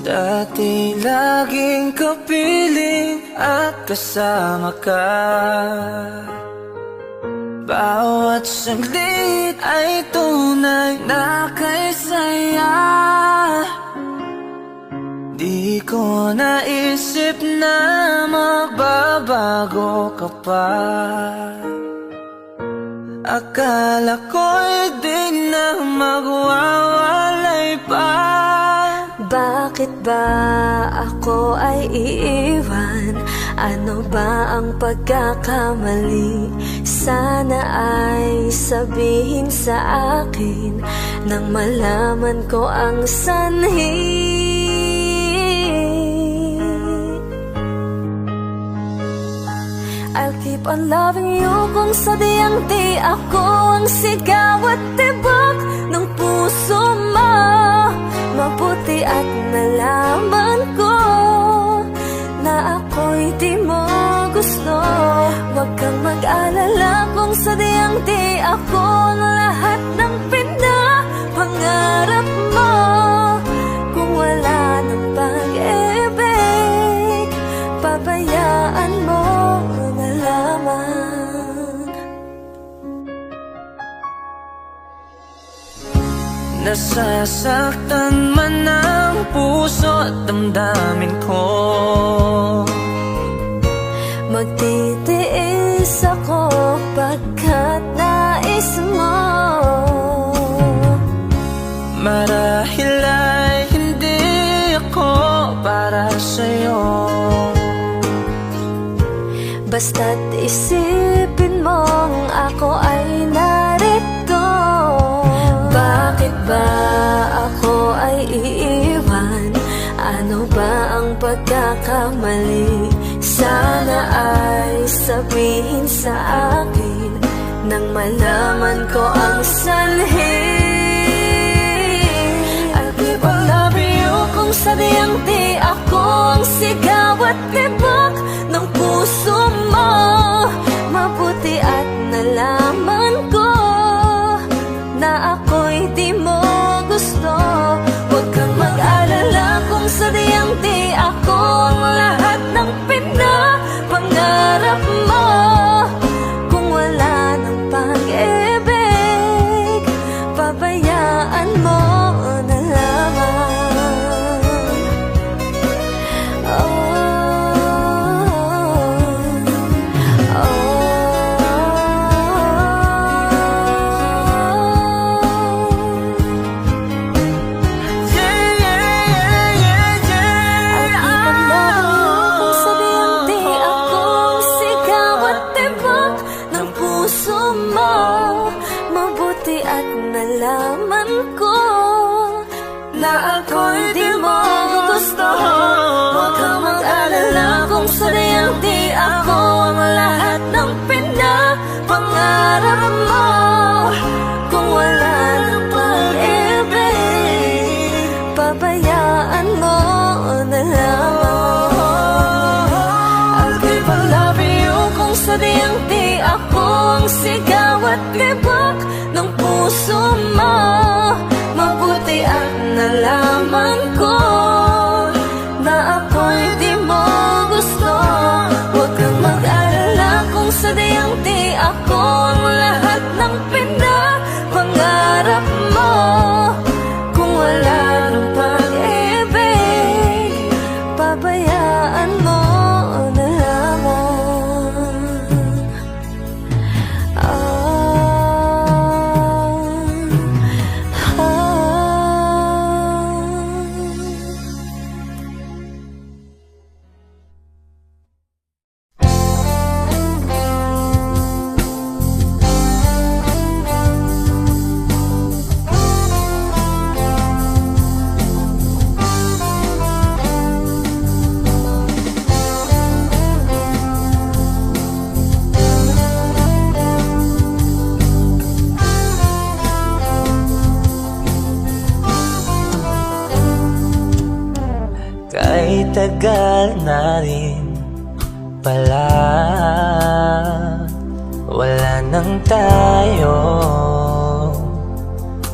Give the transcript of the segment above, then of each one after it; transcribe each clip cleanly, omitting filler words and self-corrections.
Dati laging kapiling at kasama ka. Bawat saglit ay tunay na kay saya. Di ko naisip na magbabago ka pa. Akala ko'y di na magwawalay pa. Bakit ba ako ay iiwan? Ano ba ang pagkakamali? Sana ay sabihin sa akin nang malaman ko ang sanhi. I'll keep on loving you kung sadyang di ako ang sigaw at tibok ng puso mo. Mabuti at nalaman ko na ako'y di mo gusto. Huwag kang mag-alala kung sadyang di ako ang lahat ng pinapangarap mo. Kung wala ng pag-ibig, pabayaan mo na lamang. Nasasaktan man ang puso at damdamin ko. Magtitiis ako pagkat nais mo. Marahil ay hindi ako para sa'yo. Basta't isipin mong ako ay narito. Bakit ba ako ay iiwan? Ano ba ang pagkakamali? Sana ay sabihin sa akin nang malaman ko ang sanhi. I'll keep on loving you kung sadyang di ako ang sigaw at tibok ng puso mo. Mabuti at nalaman ko na ako'y di mo gusto. Huwag kang mag-alala kung sadyang di ako ang lahat ng pinapangarap mo. Kung wala ng pag-ibig, pabayaan mo na lamang. Mabuti at nalaman ko na ako'y di mo gusto. Huwag kang mag-alala kung sadyang di ako ang lahat ng pinapangarap mo. Kung wala ng pag-ibig, pabayaan mo na lamang. I'll keep on loving you kung sadyang di ako ang sigaw at tibok ng puso mo. Mabuti at nalaman ko na ako'y di mo gusto. Huwag kang mag-alala kung sadyang di ako ang lahat ng pinapangarap mo. Kung wala ng pag-ibig, pabayaan mo na lamang. Kay tagal na rin pala, wala nang tayo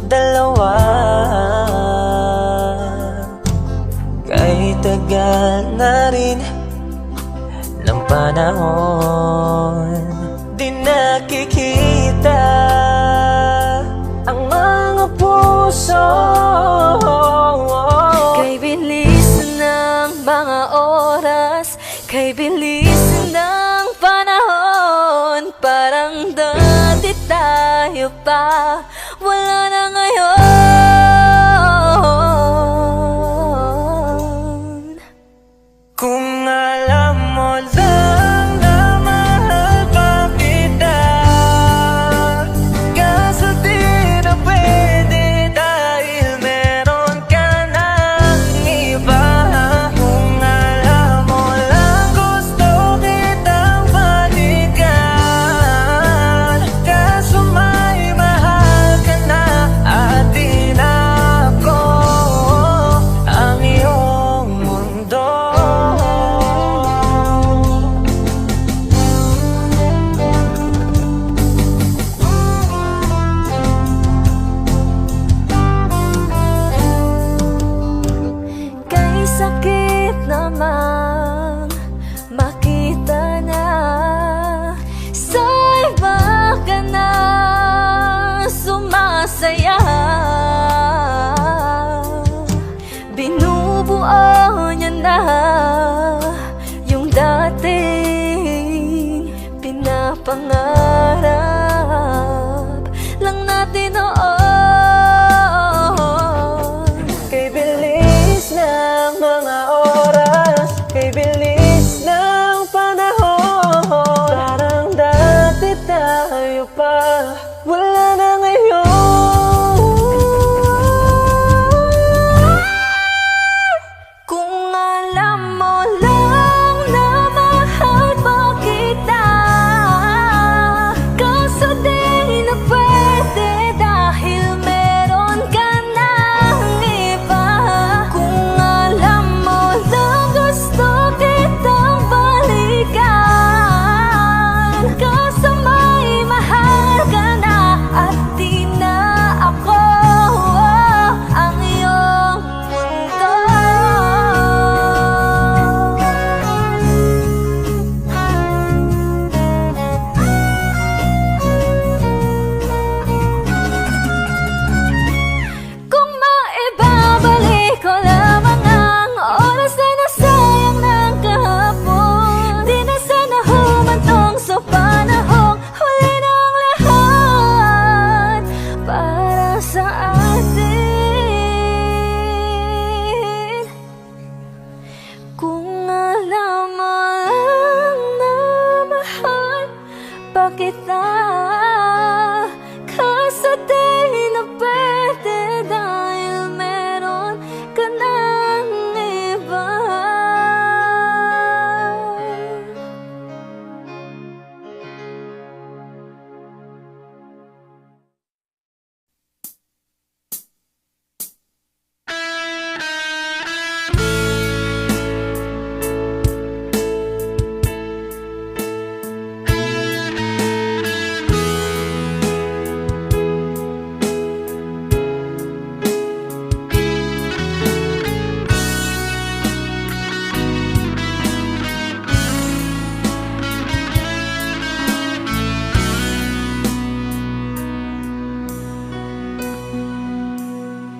dalawa. tumagal na rin ng panahon, di nakikita ang mga puso. Kay bilis ng mga oras, kay bilis ng panahon, parang dati tayo pa, wala na ngayon. Kung alam mo lang na mahal pa kita, kaso di na pwede dahil meron ka ng iba. Kung alam mo lang gusto kitang balikan, kaso may mahal ka na at di na ako ang iyong mundo. Kay sakit namang makita na sa iba ka na sumasaya. Binubuo niya na yung dating pinapangarap lang natin noon. Kay bilis ng mga oras, kay bilis ng panahon, parang dati tayo pa, wala na ngayon. Kung alam mo lang na mahal pa kita, kaso di na pwede dahil meron ka ng iba. Kung alam mo lang gusto kitang balikan, kaso may mahal ka na at di na ako ang iyong mundo. Kung maibabalik ko lamang ang oras na nasayang ng kahapon, di na sana humantong sa panahong huli ng lahat para sa atin. Kung alam mo lang na mahal pa kita, kaso di na pwede dahil meron ka ng iba.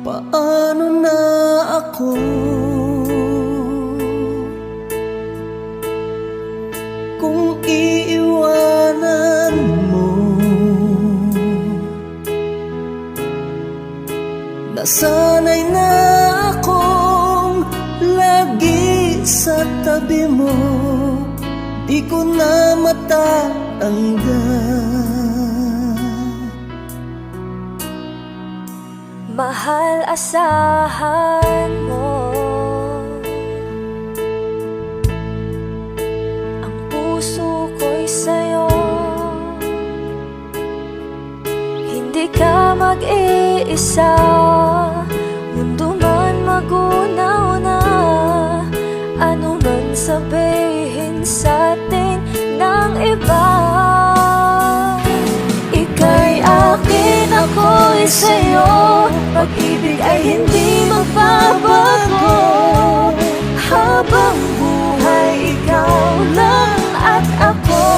Paano na ako kung iiwanan mo? Nasanay na akong lagi sa tabi mo, di ko na matatanggal. Mahal, asahan mo ang puso ko'y sa'yo. Hindi ka mag-iisa, mundo man magunaw na, ano man sabihin sa'tin ng iba. Ika'y akin, ako'y sa'yo, pag-ibig ay hindi magbabago. Habang buhay, ikaw lang at ako.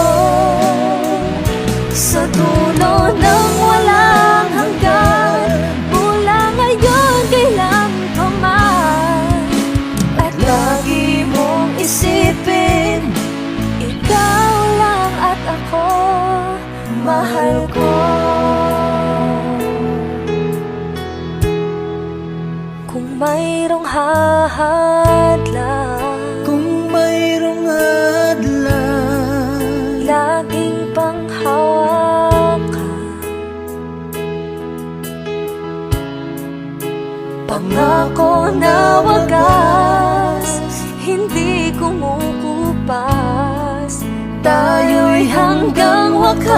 Sa dulo ng walang hanggan, mula ngayon kailan pa man. At lagi mong isipin, ikaw lang at ako, mahal ko. Kung mayroong hadlang, Kung mayroong hadlang, laging panghawakan. Pangako na wagas, hindi kumukupas. Tayo'y hanggang wakas.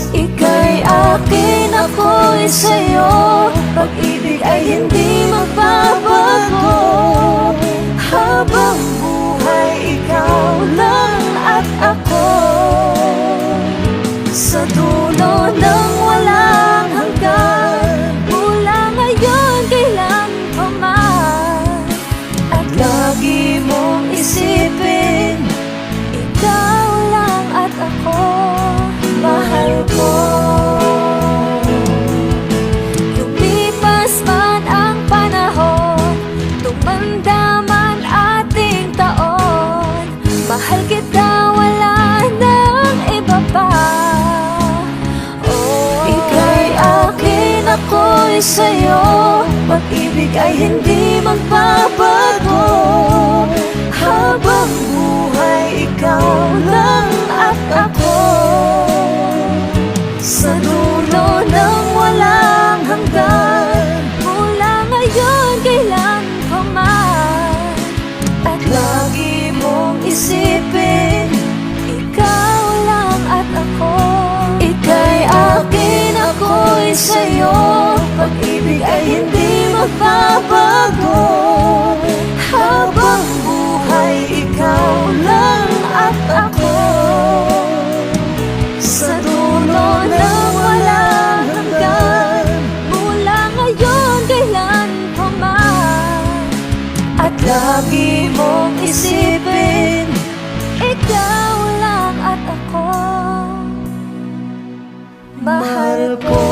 Ika'y akin, ako'y sa'yo. Pag-ibig ay hindi magbabago. Habang buhay, ikaw lang at ako. Sa dulo ng walang hanggan, mula ngayon kailan pa man. At lagi mong isipin, ikaw lang at ako, mahal ko. Lumipas man ang panahon, tumanda man ating taon, mahal kita, wala nang iba pa. Ika'y akin, ako'y sa'yo. Pag-ibig ay hindi magbabago. Habang buhay, ikaw lang at ako. Sa dulo ng walang hanggan, mula ngayon kailan pa man. At lagi mong isipin, ikaw lang at ako. Ika'y akin, ako'y sa'yo. Pag-ibig ay hindi magbabago. Habang buhay, ikaw lang at ako. Sa dulo ng walang hanggan, mula ngayon kailan pa man. At lagi mong isipin, ikaw lang at ako, mahal ko.